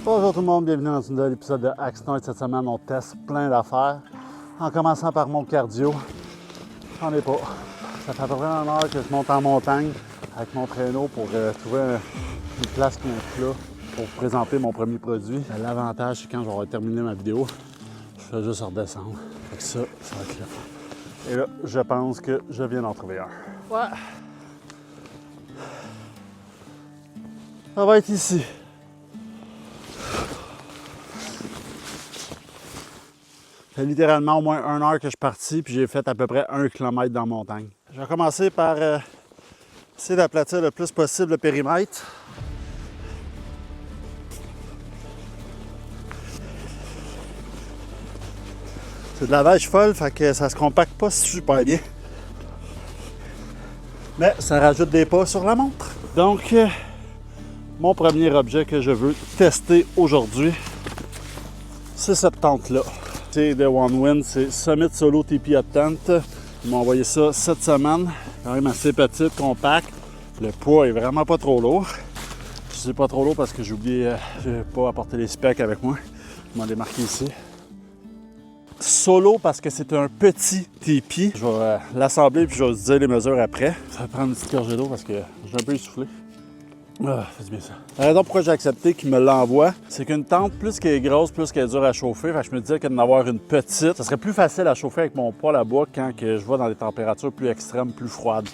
Bonjour tout le monde, bienvenue dans un nouvel épisode de Axnight. Cette semaine, on teste plein d'affaires. En commençant par mon cardio. J'en ai pas. Ça fait à peu près 1 heure que je monte en montagne avec mon traîneau pour trouver une place qui est là pour présenter mon premier produit. L'avantage, c'est quand je vais avoir terminé ma vidéo, je fais juste redescendre. Fait que ça va être le fun. Et là, je pense que je viens d'en trouver un. Ouais. Ça va être ici. Ça fait littéralement au moins 1 heure que je suis parti, puis j'ai fait à peu près 1 kilomètre dans la montagne. Je vais commencer par essayer d'aplatir le plus possible le périmètre. C'est de la neige folle, fait que ça se compacte pas super bien. Mais ça rajoute des pas sur la montre. Donc, mon premier objet que je veux tester aujourd'hui, c'est cette tente-là. C'est de OneWind, c'est Summit Solo TP Hot Tent. Ils m'ont envoyé ça cette semaine. Quand même assez petite, compacte. Le poids est vraiment pas trop lourd. Je sais pas trop lourd parce que j'ai oublié, j'ai pas apporté les specs avec moi. Je m'en ai marqué ici. Solo parce que c'est un petit TP. Je vais l'assembler puis je vais vous dire les mesures après. Ça va prendre une petite gorgée d'eau parce que j'ai un peu essoufflé. Ah, c'est bien ça. La raison pourquoi j'ai accepté qu'il me l'envoie, c'est qu'une tente, plus qu'elle est grosse, plus qu'elle est dure à chauffer. Fait que je me disais que d'en avoir une petite, ça serait plus facile à chauffer avec mon poêle à bois quand que je vais dans des températures plus extrêmes, plus froides.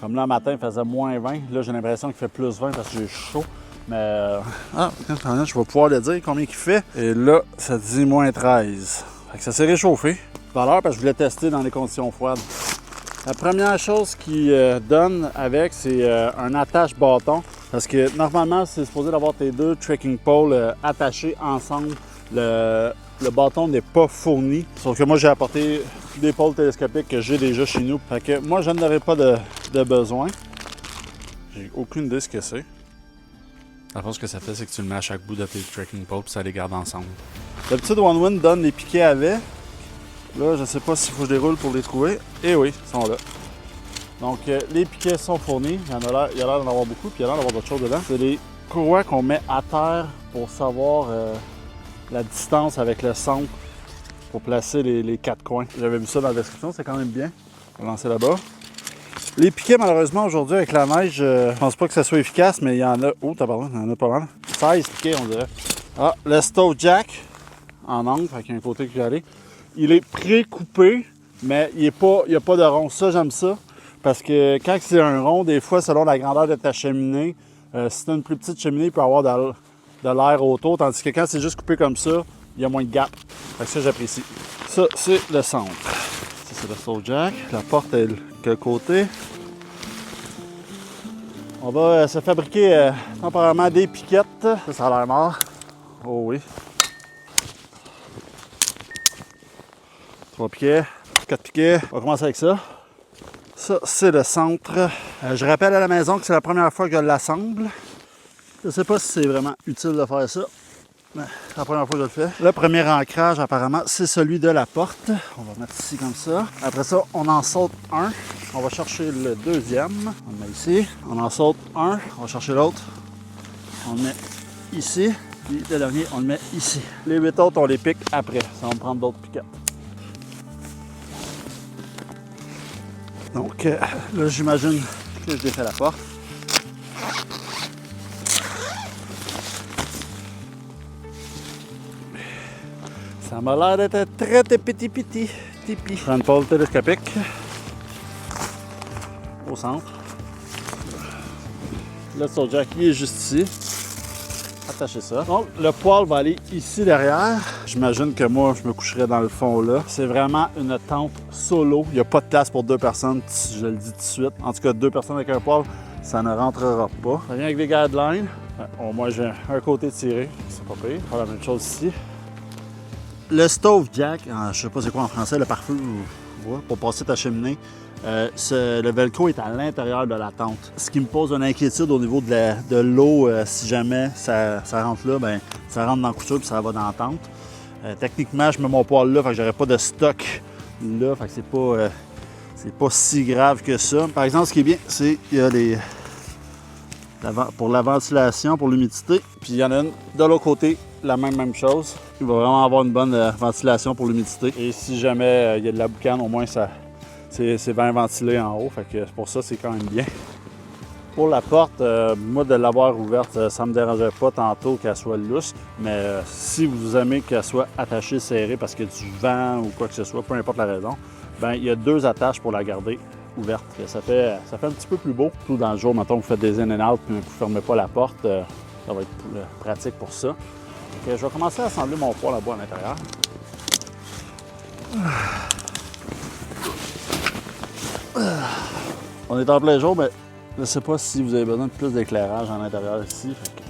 Comme là, le matin, il faisait moins 20. Là, j'ai l'impression qu'il fait plus 20 parce que j'ai chaud. Mais, quand je vais pouvoir le dire combien il fait. Et là, ça dit moins 13. Fait que ça s'est réchauffé. Valeur parce que je voulais tester dans les conditions froides. La première chose qu'il donne avec, c'est un attache-bâton. Parce que normalement, c'est supposé d'avoir tes 2 trekking poles attachés ensemble. Le bâton n'est pas fourni. Sauf que moi, j'ai apporté des pôles télescopiques que j'ai déjà chez nous. Fait que moi, je n'aurais pas de besoin. J'ai aucune idée ce que c'est. La chose que ça fait, c'est que tu le mets à chaque bout de tes trekking poles et ça les garde ensemble. D'habitude, OneWind donne les piquets avec. Là, je ne sais pas s'il faut que je les roule pour les trouver. Et oui, ils sont là. Donc, les piquets sont fournis. Il y a l'air d'en avoir beaucoup, puis il y a l'air d'avoir d'autres choses dedans. C'est des courroies qu'on met à terre pour savoir la distance avec le centre pour placer les 4 coins. J'avais vu ça dans la description, c'est quand même bien. On va lancer là-bas. Les piquets, malheureusement, aujourd'hui, avec la neige, je pense pas que ça soit efficace, mais il y en a... Oh, tabarnak, il y en a pas mal. 16 piquets, on dirait. Ah, le stove jack en angle, fait qu'il y a un côté qui est allé. Il est pré-coupé, mais il n'y a pas de rond. Ça, j'aime ça. Parce que quand c'est un rond, des fois, selon la grandeur de ta cheminée, si tu as une plus petite cheminée, il peut y avoir de l'air autour. Tandis que quand c'est juste coupé comme ça, il y a moins de gap. Fait que ça, j'apprécie. Ça, c'est le centre. Ça, c'est le stove jack. La porte est de quel côté? On va se fabriquer temporairement des piquettes. Ça a l'air mort. Oh oui. 3 piquets, 4 piquets. On va commencer avec ça. Ça, c'est le centre. Je rappelle à la maison que c'est la première fois que je l'assemble. Je ne sais pas si c'est vraiment utile de faire ça, mais c'est la première fois que je le fais. Le premier ancrage, apparemment, c'est celui de la porte. On va mettre ici comme ça. Après ça, on en saute un. On va chercher le deuxième. On le met ici. On en saute un. On va chercher l'autre. On le met ici. Puis le dernier, on le met ici. Les 8 autres, on les pique après. Ça va me prendre d'autres piquettes. Donc là, j'imagine que je défais la porte. Ça m'a l'air d'être très petit. Je prends une pôle télescopique au centre. Le stove jack, il est juste ici. Attachez ça. Donc, le poêle va aller ici derrière. J'imagine que moi, je me coucherai dans le fond là. C'est vraiment une tente solo. Il n'y a pas de place pour 2 personnes, je le dis tout de suite. En tout cas, 2 personnes avec un poêle, ça ne rentrera pas. Ça vient avec des guidelines. Au moins, j'ai un côté tiré. C'est pas pire. On va faire la même chose ici. Le stove jack, je sais pas c'est quoi en français, le pare-feu pour passer ta cheminée. Le velcro est à l'intérieur de la tente. Ce qui me pose une inquiétude au niveau de l'eau, si jamais ça rentre là, ben ça rentre dans la couture puis ça va dans la tente. Techniquement, je mets mon poêle là, fait que j'aurais pas de stock là, fait que c'est pas si grave que ça. Par exemple, ce qui est bien, c'est qu'il y a pour la ventilation, pour l'humidité, puis il y en a une de l'autre côté la même chose. Il va vraiment avoir une bonne ventilation pour l'humidité. Et si jamais il y a de la boucane, au moins c'est bien ventilé en haut. Fait que pour ça, c'est quand même bien. Pour la porte, moi de l'avoir ouverte, ça ne me dérangeait pas tantôt qu'elle soit lousse. Mais si vous aimez qu'elle soit attachée, serrée parce qu'il y a du vent ou quoi que ce soit, peu importe la raison, ben il y a 2 attaches pour la garder ouverte. Ça fait un petit peu plus beau. Tout dans le jour, mettons, vous faites des in and out puis vous ne fermez pas la porte, ça va être pratique pour ça. Donc, je vais commencer à assembler mon poêle à bois à l'intérieur. On est en plein jour, mais je ne sais pas si vous avez besoin de plus d'éclairage à l'intérieur ici. Fait que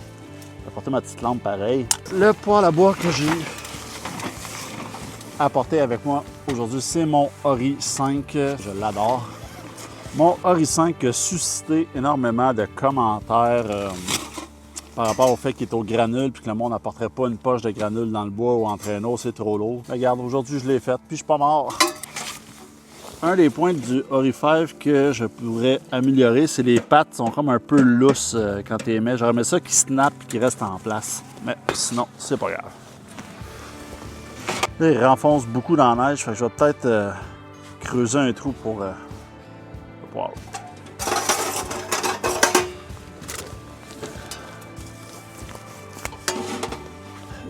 je vais apporter ma petite lampe pareil. Le poêle à bois que j'ai apporté avec moi aujourd'hui, c'est mon Ori 5. Je l'adore. Mon Ori 5 a suscité énormément de commentaires par rapport au fait qu'il est au granule puis que le monde n'apporterait pas une poche de granule dans le bois ou en traîneau, c'est trop lourd. Regarde, aujourd'hui je l'ai fait puis je suis pas mort. Un des points du Ori 5 que je pourrais améliorer, c'est les pattes sont comme un peu lousses quand tu les mets. J'aurais aimé ça qu'ils snap et qu'ils restent en place. Mais sinon, c'est pas grave. Là, il renfonce beaucoup dans la neige, fait que je vais peut-être creuser un trou pour le poêle.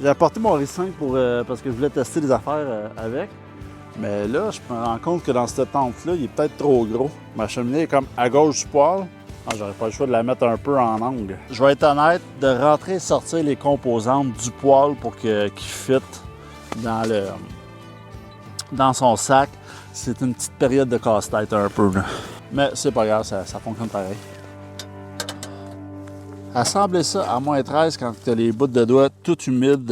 J'ai apporté mon Ori 5 parce que je voulais tester des affaires avec. Mais là, je me rends compte que dans cette tente-là, il est peut-être trop gros. Ma cheminée est comme à gauche du poêle. J'aurais pas le choix de la mettre un peu en angle. Je vais être honnête, de rentrer et sortir les composantes du poêle pour qu'il fitte dans son sac, c'est une petite période de casse-tête un peu. Là. Mais c'est pas grave, ça fonctionne pareil. Assembler ça à moins 13 quand tu as les bouts de doigts tout humides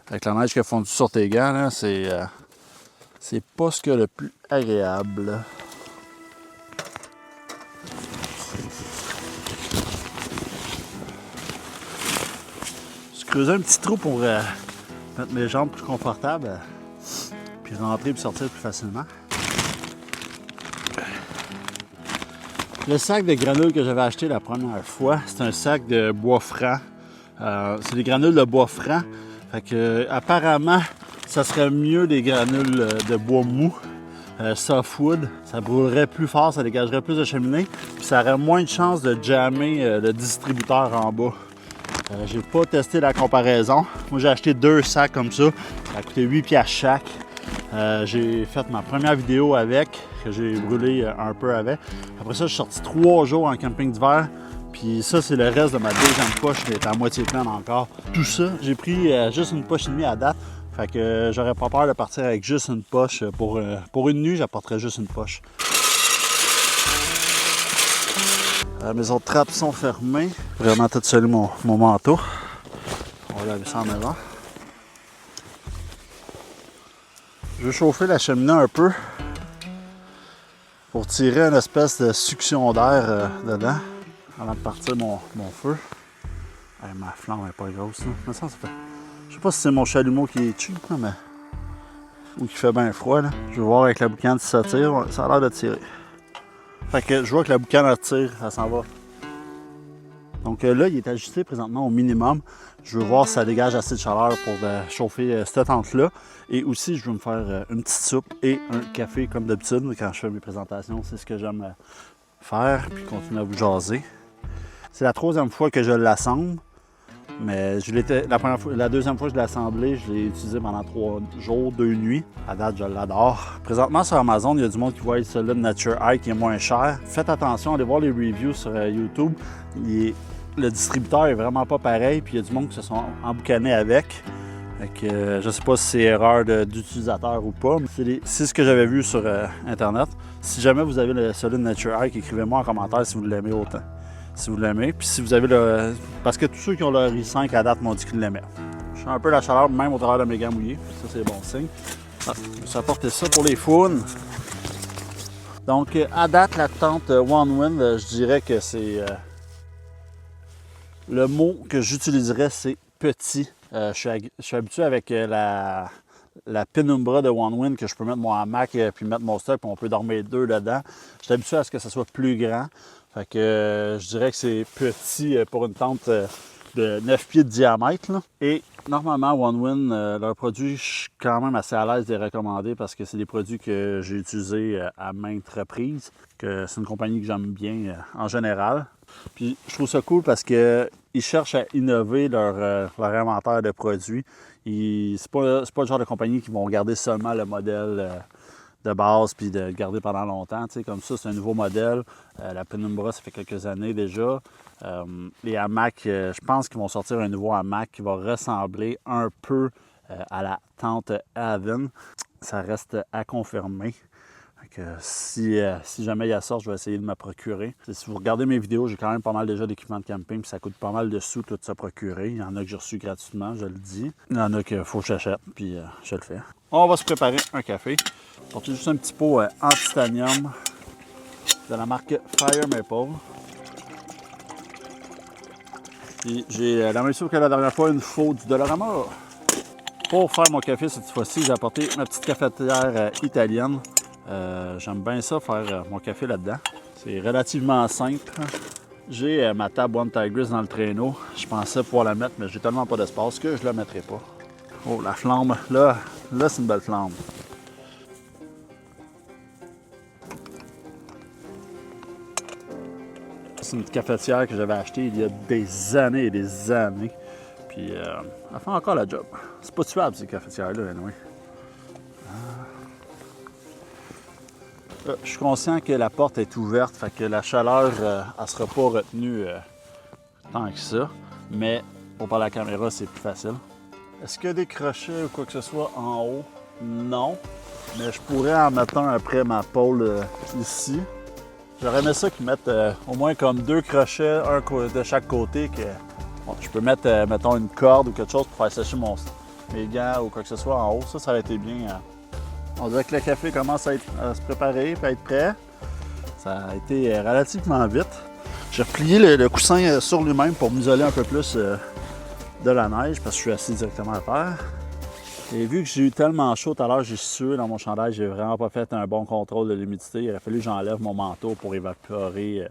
avec la neige qui a fondu sur tes gants, c'est pas ce qu'il y a le plus agréable. Je creusais un petit trou pour mettre mes jambes plus confortables, puis rentrer et sortir plus facilement. Le sac de granules que j'avais acheté la première fois, c'est un sac de bois franc. C'est des granules de bois franc. Fait que, apparemment, ça serait mieux des granules de bois mou, softwood. Ça brûlerait plus fort, ça dégagerait plus de cheminée. Puis ça aurait moins de chances de jammer le distributeur en bas. J'ai pas testé la comparaison. Moi, j'ai acheté 2 sacs comme ça. Ça a coûté 8$ chaque. J'ai fait ma première vidéo avec, que j'ai brûlé un peu avec. Après ça, je suis sorti 3 jours en camping d'hiver. Puis ça, c'est le reste de ma deuxième poche qui est à moitié pleine encore. Tout ça, j'ai pris juste une poche et demie à date. Fait que j'aurais pas peur de partir avec juste une poche. Pour une nuit, j'apporterais juste une poche. Mes autres trappes sont fermées. Vraiment tout seul mon manteau. On va laver ça en avant. Je vais chauffer la cheminée un peu pour tirer une espèce de succion d'air dedans avant de partir mon feu. Hey, ma flamme n'est pas grosse. Là. Ça fait... Je sais pas si c'est mon chalumeau qui est cheap, mais... ou qui fait bien froid. Là. Je vais voir avec la boucane si ça tire. Ça a l'air de tirer. Fait que je vois que la boucane elle tire, ça s'en va. Donc là, il est ajusté présentement au minimum. Je veux voir si ça dégage assez de chaleur pour chauffer cette tente-là. Et aussi, je veux me faire une petite soupe et un café comme d'habitude quand je fais mes présentations. C'est ce que j'aime faire, puis continuer à vous jaser. C'est la 3e fois que je l'assemble. Mais la deuxième fois que je l'ai assemblé, je l'ai utilisé pendant 3 jours, 2 nuits. À date, je l'adore. Présentement, sur Amazon, il y a du monde qui voit le Solid Nature High qui est moins cher. Faites attention, allez voir les reviews sur YouTube. Le distributeur est vraiment pas pareil, puis il y a du monde qui se sont emboucanés avec. Fait que, je sais pas si c'est erreur d'utilisateur ou pas, mais c'est ce que j'avais vu sur Internet. Si jamais vous avez le Solid Nature High, écrivez-moi en commentaire si vous l'aimez autant. Si vous l'aimez. Puis si vous avez le... Parce que tous ceux qui ont le Ori 5 à date m'ont dit qu'ils l'aimaient. Je sens un peu la chaleur même au travers de mes gants mouillés. Ça, c'est bon signe. Je vais apporter ça pour les faunes. Donc, à date, la tente One Wind, je dirais que c'est... le mot que j'utiliserais, c'est petit. Je suis habitué avec la Penumbra de One Wind que je peux mettre mon hamac puis mettre mon stock, puis on peut dormir 2 dedans. Je suis habitué à ce que ça soit plus grand. Fait que je dirais que c'est petit pour une tente de 9 pieds de diamètre. Là. Et normalement, OneWin, leur produit, je suis quand même assez à l'aise de les recommander parce que c'est des produits que j'ai utilisés à maintes reprises. Que c'est une compagnie que j'aime bien en général. Puis je trouve ça cool parce qu'ils cherchent à innover leur inventaire de produits. C'est pas le genre de compagnie qui vont garder seulement le modèle de base puis de le garder pendant longtemps. T'sais, comme ça, c'est un nouveau modèle. La Penumbra, ça fait quelques années déjà. Les hamacs, je pense qu'ils vont sortir un nouveau hamac qui va ressembler un peu à la tente Haven. Ça reste à confirmer. Si jamais il y a ça, je vais essayer de me procurer. Si vous regardez mes vidéos, j'ai quand même pas mal déjà d'équipements de camping, puis ça coûte pas mal de sous tout ça procurer. Il y en a que j'ai reçu gratuitement, je le dis. Il y en a qu'il faut que j'achète, puis je le fais. On va se préparer un café. Porter juste un petit pot en titanium de la marque Fire Maple. Puis j'ai la même chose que la dernière fois, une faux du Dollarama. Pour faire mon café cette fois-ci, j'ai apporté ma petite cafetière italienne. J'aime bien ça, faire mon café là-dedans. C'est relativement simple. J'ai ma table One Tigris dans le traîneau. Je pensais pouvoir la mettre, mais j'ai tellement pas d'espace que je la mettrai pas. Oh, la flamme. Là c'est une belle flamme. C'est une cafetière que j'avais achetée il y a des années et des années. Puis, elle fait encore la job. C'est pas tuable, ces cafetières-là, anyway. Je suis conscient que la porte est ouverte, fait que la chaleur, elle sera pas retenue tant que ça. Mais pour parler à la caméra, c'est plus facile. Est-ce qu'il y a des crochets ou quoi que ce soit en haut? Non. Mais je pourrais en mettre un après ma pôle ici. J'aurais aimé ça qu'ils mettent au moins comme 2 crochets, un de chaque côté. Que bon, je peux mettre, mettons, une corde ou quelque chose pour faire sécher mes gants ou quoi que ce soit en haut. Ça aurait été bien. On dirait que le café commence à se préparer et à être prêt. Ça a été relativement vite. J'ai replié le coussin sur lui-même pour m'isoler un peu plus de la neige parce que je suis assis directement à terre. Et vu que j'ai eu tellement chaud tout à l'heure, j'ai sué dans mon chandail, j'ai vraiment pas fait un bon contrôle de l'humidité. Il aurait fallu que j'enlève mon manteau pour évaporer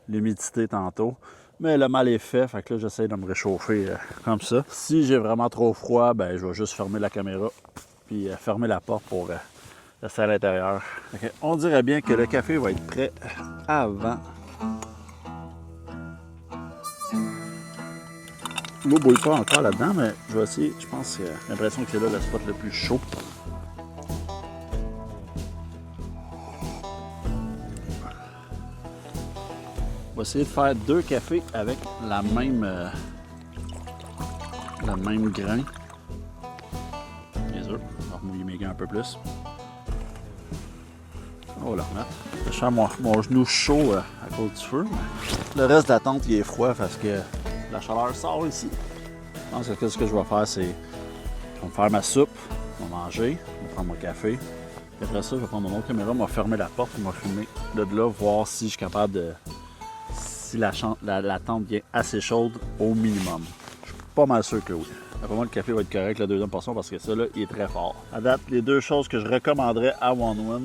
l'humidité tantôt. Mais le mal est fait, fait que là j'essaie de me réchauffer comme ça. Si j'ai vraiment trop froid, ben je vais juste fermer la caméra puis fermer la porte pour rester à l'intérieur. Okay. On dirait bien que le café va être prêt avant. L'eau ne bouille pas encore là-dedans, mais je vais essayer. Je pense que j'ai l'impression que c'est là le spot le plus chaud. On va essayer de faire 2 cafés avec le même grain. Bien sûr, on va remouiller mes gants un peu plus. On va le remettre. Je sens mon genou chaud à cause du feu. Le reste de la tente il est froid parce que la chaleur sort ici. Je pense que ce que je vais faire, c'est je vais me faire ma soupe, je vais manger, je vais prendre mon café. Et après ça, je vais prendre mon autre caméra, je vais fermer la porte et je vais filmer de là, voir si je suis capable de. Si la tente vient assez chaude au minimum. Je suis pas mal sûr que oui. Après moi, le café va être correct, la deuxième portion, parce que ça, là, il est très fort. À date, les 2 choses que je recommanderais à OneWin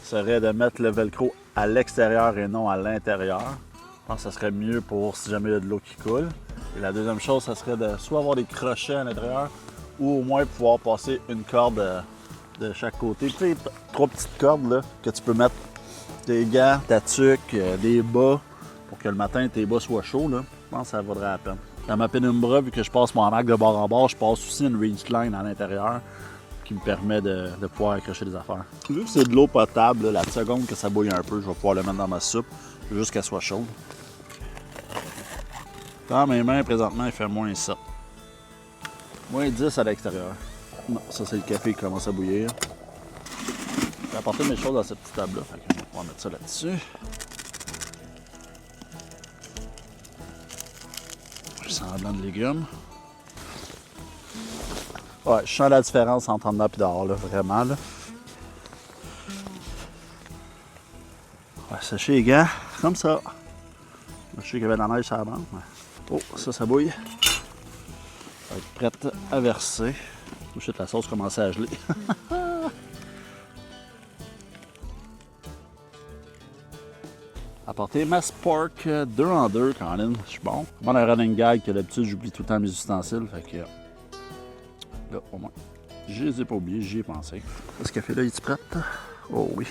serait de mettre le velcro à l'extérieur et non à l'intérieur. Je pense que ça serait mieux pour si jamais il y a de l'eau qui coule. Et la deuxième chose, ça serait de soit avoir des crochets à l'intérieur ou au moins pouvoir passer une corde de chaque côté. Tu sais, 3 petites cordes là, que tu peux mettre des gants, ta tuque, des bas pour que le matin tes bas soient chauds. Là. Je pense que ça vaudrait la peine. Dans ma Penumbra, vu que je passe mon hamac de bord en bord, je passe aussi une ridge line à l'intérieur qui me permet de pouvoir accrocher des affaires. Vu que c'est de l'eau potable, là, la seconde que ça bouille un peu, je vais pouvoir le mettre dans ma soupe juste qu'elle soit chaude. Dans mes mains, présentement, il fait moins 7. Moins 10 à l'extérieur. Non, ça c'est le café qui commence à bouillir. J'ai apporté mes choses dans cette petite table-là, fait que on va mettre ça là-dessus. Je sens un blanc de légumes. Ouais, je sens la différence entre en dedans et dehors, là, vraiment. Là. On va sécher les gants, comme ça. Je sais qu'il y avait de la neige sur la bande. Oh, ça bouille. Ça va être prête à verser. Oh shit, la sauce commence à geler. apporté ma Spork 2 en 2, Colin. Je suis bon. Moi, un running gag que d'habitude, j'oublie tout le temps mes ustensiles. Fait que là, au moins, je les ai pas oubliés, j'y ai pensé. Ce café-là, il est prêt? Oh oui.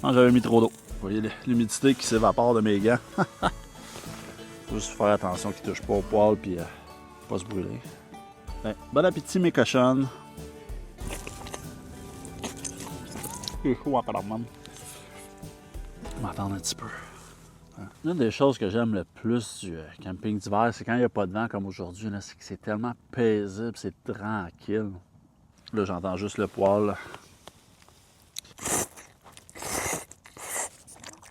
Non, j'avais mis trop d'eau. Vous voyez l'humidité qui s'évapore de mes gants. Faut juste faire attention qu'ils ne touchent pas au poêle puis pas se brûler. Ben, bon appétit, mes cochonnes. C'est chaud apparemment. On va attendre un petit peu. Une des choses que j'aime le plus du camping d'hiver, c'est quand il n'y a pas de vent comme aujourd'hui, c'est que c'est tellement paisible, c'est tranquille. Là, j'entends juste le poêle.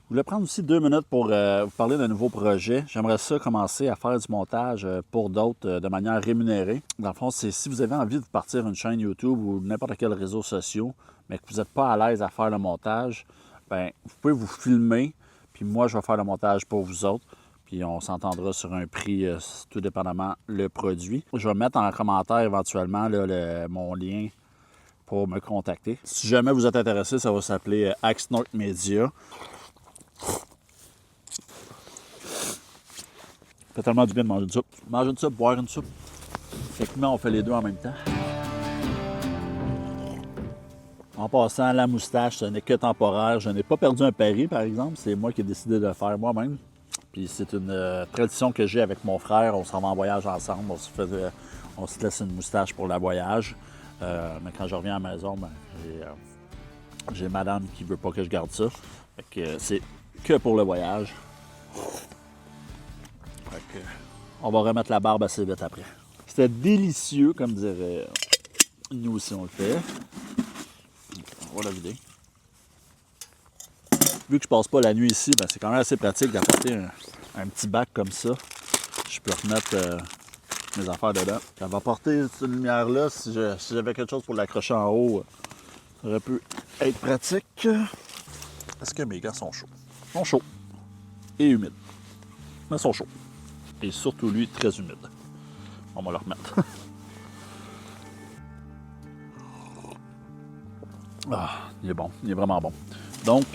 Je voulais prendre aussi 2 minutes pour vous parler d'un nouveau projet. J'aimerais ça commencer à faire du montage pour d'autres de manière rémunérée. Dans le fond, c'est si vous avez envie de partir une chaîne YouTube ou n'importe quel réseau social, mais que vous n'êtes pas à l'aise à faire le montage, bien, vous pouvez vous filmer, puis moi, je vais faire le montage pour vous autres. Puis on s'entendra sur un prix, tout dépendamment le produit. Je vais mettre en commentaire éventuellement là, mon lien pour me contacter. Si jamais vous êtes intéressé, ça va s'appeler Axe North Media. Ça fait tellement du bien de manger une soupe. Manger une soupe, boire une soupe. Techniquement, on fait les deux en même temps. En passant, la moustache, ce n'est que temporaire. Je n'ai pas perdu un pari, par exemple. C'est moi qui ai décidé de le faire moi-même. Puis c'est une tradition que j'ai avec mon frère. On s'en va en voyage ensemble. On se laisse une moustache pour le voyage. Mais quand je reviens à la maison, ben, j'ai madame qui veut pas que je garde ça. Fait que c'est que pour le voyage. Fait que on va remettre la barbe assez vite après. C'était délicieux, comme dirait nous aussi on le fait. On va la vider. Vu que je passe pas la nuit ici, ben c'est quand même assez pratique d'apporter un petit bac comme ça. Je peux remettre mes affaires dedans. Ça va porter cette lumière-là. Si j'avais quelque chose pour l'accrocher en haut, ça aurait pu être pratique. Est-ce que mes gants sont chauds? Ils sont chauds et humides. Mais ils sont chauds. Et surtout lui, très humide. On va le remettre. Ah, il est bon. Il est vraiment bon. Donc,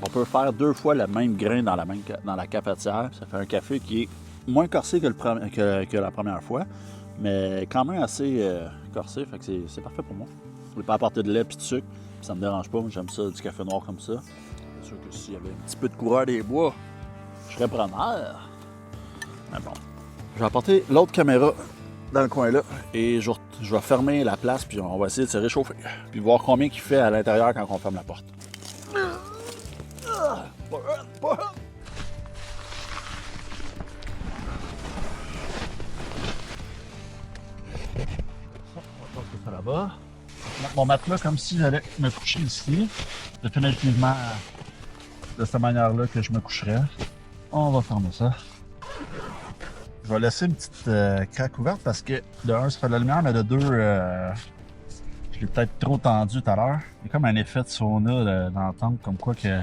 on peut faire 2 fois le même grain dans la cafetière. Ça fait un café qui est moins corsé que la première fois, mais quand même assez corsé. Fait que c'est parfait pour moi. Je ne vais pas apporter de lait et de sucre. Ça me dérange pas. J'aime ça, du café noir comme ça. C'est sûr que s'il y avait un petit peu de coureur des bois, je serais preneur. Mais bon. Je vais apporter l'autre caméra dans le coin là et je vais fermer la place puis on va essayer de se réchauffer. Puis voir combien il fait à l'intérieur quand on ferme la porte. On va ça là-bas. Mettre mon matelas comme si j'allais me coucher ici. Définitivement de cette manière-là que je me coucherais. On va fermer ça. Je vais laisser une petite craque ouverte parce que de un, ça fait de la lumière, mais de deux, je l'ai peut-être trop tendu tout à l'heure. Il y a comme un effet de sauna dans la tente, comme quoi que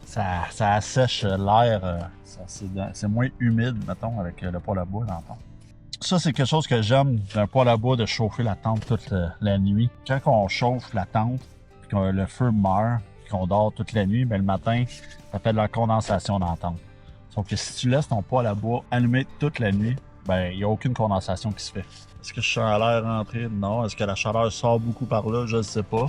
ça assèche l'air. C'est moins humide, mettons, avec le poêle à bois dans la tente. Ça, c'est quelque chose que j'aime d'un poêle à bois, de chauffer la tente toute la nuit. Quand on chauffe la tente, puis que le feu meurt, puis qu'on dort toute la nuit, bien, le matin, ça fait de la condensation dans la tente. Sauf que si tu laisses ton poêle à bois allumé toute la nuit, ben il n'y a aucune condensation qui se fait. Est-ce que je sens l'air rentrer? Non. Est-ce que la chaleur sort beaucoup par là? Je ne sais pas.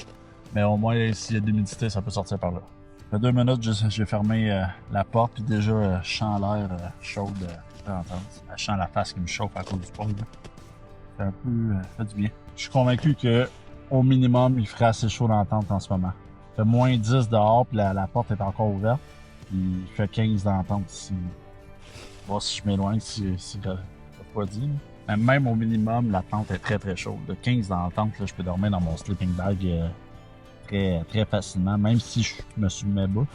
Mais au moins, s'il y a de l'humidité, ça peut sortir par là. Ça fait 2 minutes, j'ai fermé la porte, puis déjà, je sens l'air chaude. Je sens la face qui me chauffe à cause du poêle. C'est un peu fait du bien. Je suis convaincu qu'au minimum, il ferait assez chaud dans la tente en ce moment. Il fait moins 10 dehors, puis la porte est encore ouverte. Puis il fait 15 dans la tente ici. Voir si je m'éloigne, si je l'ai pas dit. Mais même au minimum, la tente est très très chaude. De 15 dans la tente, là, je peux dormir dans mon sleeping bag très, très facilement, même si je me suis mis bas.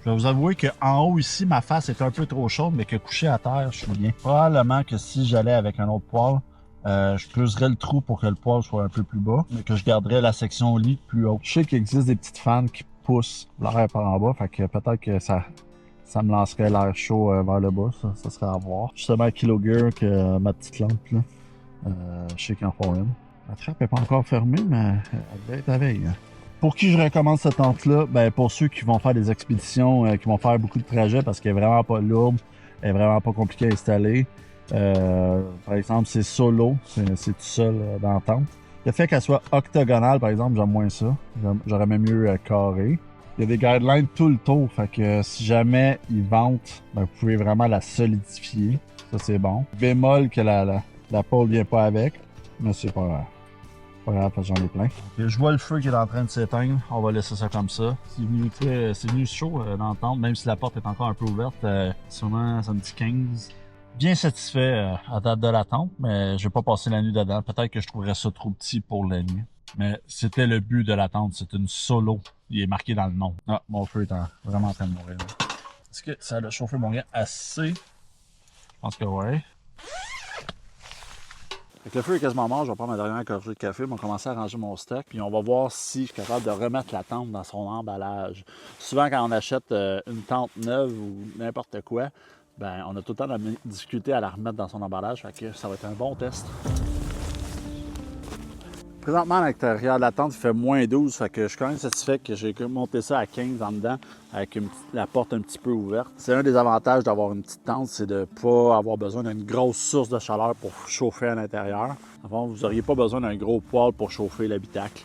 Je vais vous avouer qu'en haut ici, ma face est un peu trop chaude, mais que couché à terre, je suis bien. Probablement que si j'allais avec un autre poêle, je creuserais le trou pour que le poêle soit un peu plus bas, mais que je garderais la section lit plus haute. Je sais qu'il existe des petites fans qui pousse l'air par en bas, fait que peut-être que ça me lancerait l'air chaud vers le bas, ça serait à voir. Justement à Kilogear que ma petite lampe là, je sais qu'il en faut une. La trappe n'est pas encore fermée, mais elle devait être à veille. Hein. Pour qui je recommande cette tente-là? Ben, pour ceux qui vont faire des expéditions, qui vont faire beaucoup de trajets parce qu'elle est vraiment pas lourde, elle est vraiment pas compliquée à installer. Par exemple, c'est solo, c'est tout seul dans la tente. Le fait qu'elle soit octogonale, par exemple, j'aime moins ça. J'aurais même mieux carré. Il y a des guidelines tout le tour, fait que si jamais ils ventent, ben, vous pouvez vraiment la solidifier. Ça, c'est bon. Bémol que la pôle vient pas avec, mais c'est pas grave. Pas grave, parce que j'en ai plein. Et je vois le feu qui est en train de s'éteindre. On va laisser ça comme ça. C'est venu chaud dans la tente, même si la porte est encore un peu ouverte. Sûrement, ça me dit 15. Bien satisfait à date de l'attente, mais je vais pas passer la nuit dedans. Peut-être que je trouverais ça trop petit pour la nuit. Mais c'était le but de l'attente. C'est une solo. Il est marqué dans le nom. Ah, mon feu est vraiment en train de mourir. Est-ce que ça a chauffé mon gars assez? Je pense que ouais. Fait que le feu est quasiment mort. Je vais prendre ma dernière gorgée de café. On va commencer à ranger mon stock. Puis on va voir si je suis capable de remettre la tente dans son emballage. Souvent, quand on achète une tente neuve ou n'importe quoi, ben, on a tout le temps de discuter à la remettre dans son emballage. Fait que ça va être un bon test. Présentement, à l'intérieur de la tente, il fait moins 12. Fait que je suis quand même satisfait que j'ai monté ça à 15 en dedans avec la porte un petit peu ouverte. C'est un des avantages d'avoir une petite tente, c'est de ne pas avoir besoin d'une grosse source de chaleur pour chauffer à l'intérieur. Avant, vous n'auriez pas besoin d'un gros poêle pour chauffer l'habitacle.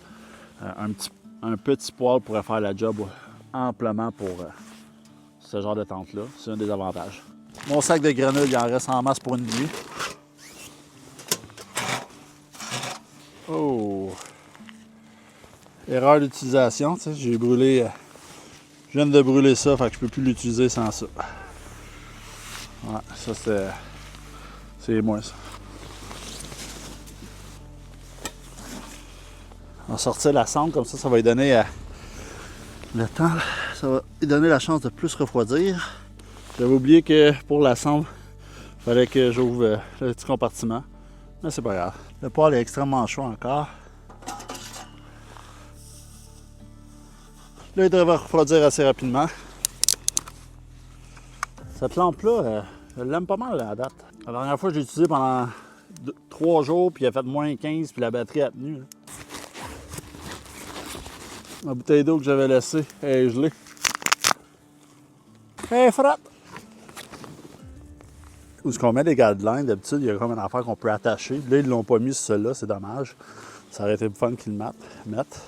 Un petit poêle pourrait faire la job amplement pour ce genre de tente-là. C'est un des avantages. Mon sac de grenouilles, il en reste en masse pour une nuit. Oh! Erreur d'utilisation, tu sais, j'ai brûlé... je viens de brûler ça, fait que je peux plus l'utiliser sans ça. Ouais, ça c'est moins ça. On va sortir la cendre, comme ça va lui donner le temps, ça va lui donner la chance de plus refroidir. J'avais oublié que pour la cendre, il fallait que j'ouvre le petit compartiment. Mais c'est pas grave. Le poêle est extrêmement chaud encore. Là, il devrait refroidir assez rapidement. Cette lampe-là, je l'aime pas mal à date. La dernière fois, je l'ai utilisée pendant 3 jours, puis il a fait moins 15, puis la batterie a tenu. Là. Ma bouteille d'eau que j'avais laissée, elle est gelée. Elle est frette! Où est-ce qu'on met les guidelines? D'habitude, il y a comme une affaire qu'on peut attacher. Là, ils ne l'ont pas mis sur celle-là, c'est dommage. Ça aurait été fun qu'ils le mettent.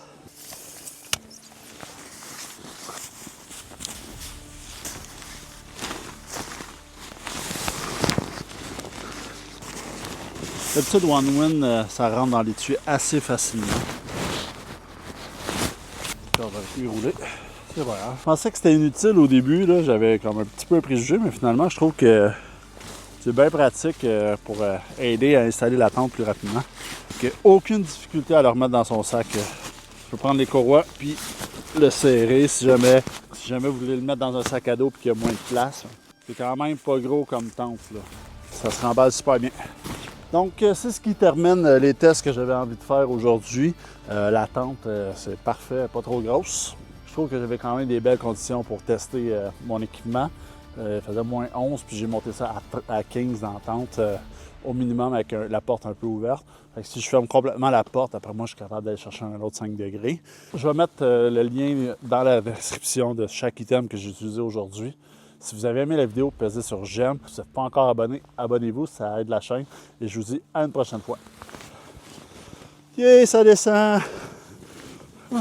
D'habitude, OneWin, ça rentre dans les tuyaux assez facilement. Ça va plus rouler. C'est pas grave. Je pensais que c'était inutile au début. J'avais comme un petit peu préjugé, mais finalement, je trouve que c'est bien pratique pour aider à installer la tente plus rapidement. Il n'y a aucune difficulté à le remettre dans son sac. Je peux prendre les courroies puis le serrer si jamais vous voulez le mettre dans un sac à dos et qu'il y a moins de place. C'est quand même pas gros comme tente. Là. Ça se remballe super bien. Donc, c'est ce qui termine les tests que j'avais envie de faire aujourd'hui. La tente, c'est parfait, pas trop grosse. Je trouve que j'avais quand même des belles conditions pour tester mon équipement. Il faisait moins 11, puis j'ai monté ça à 15 dans la tente, au minimum avec la porte un peu ouverte. Fait que si je ferme complètement la porte, après moi, je suis capable d'aller chercher un autre 5 degrés. Je vais mettre le lien dans la description de chaque item que j'ai utilisé aujourd'hui. Si vous avez aimé la vidéo, pesez sur j'aime. Si vous n'êtes pas encore abonné, abonnez-vous, ça aide la chaîne. Et je vous dis à une prochaine fois. Yeah, ça descend! Ah.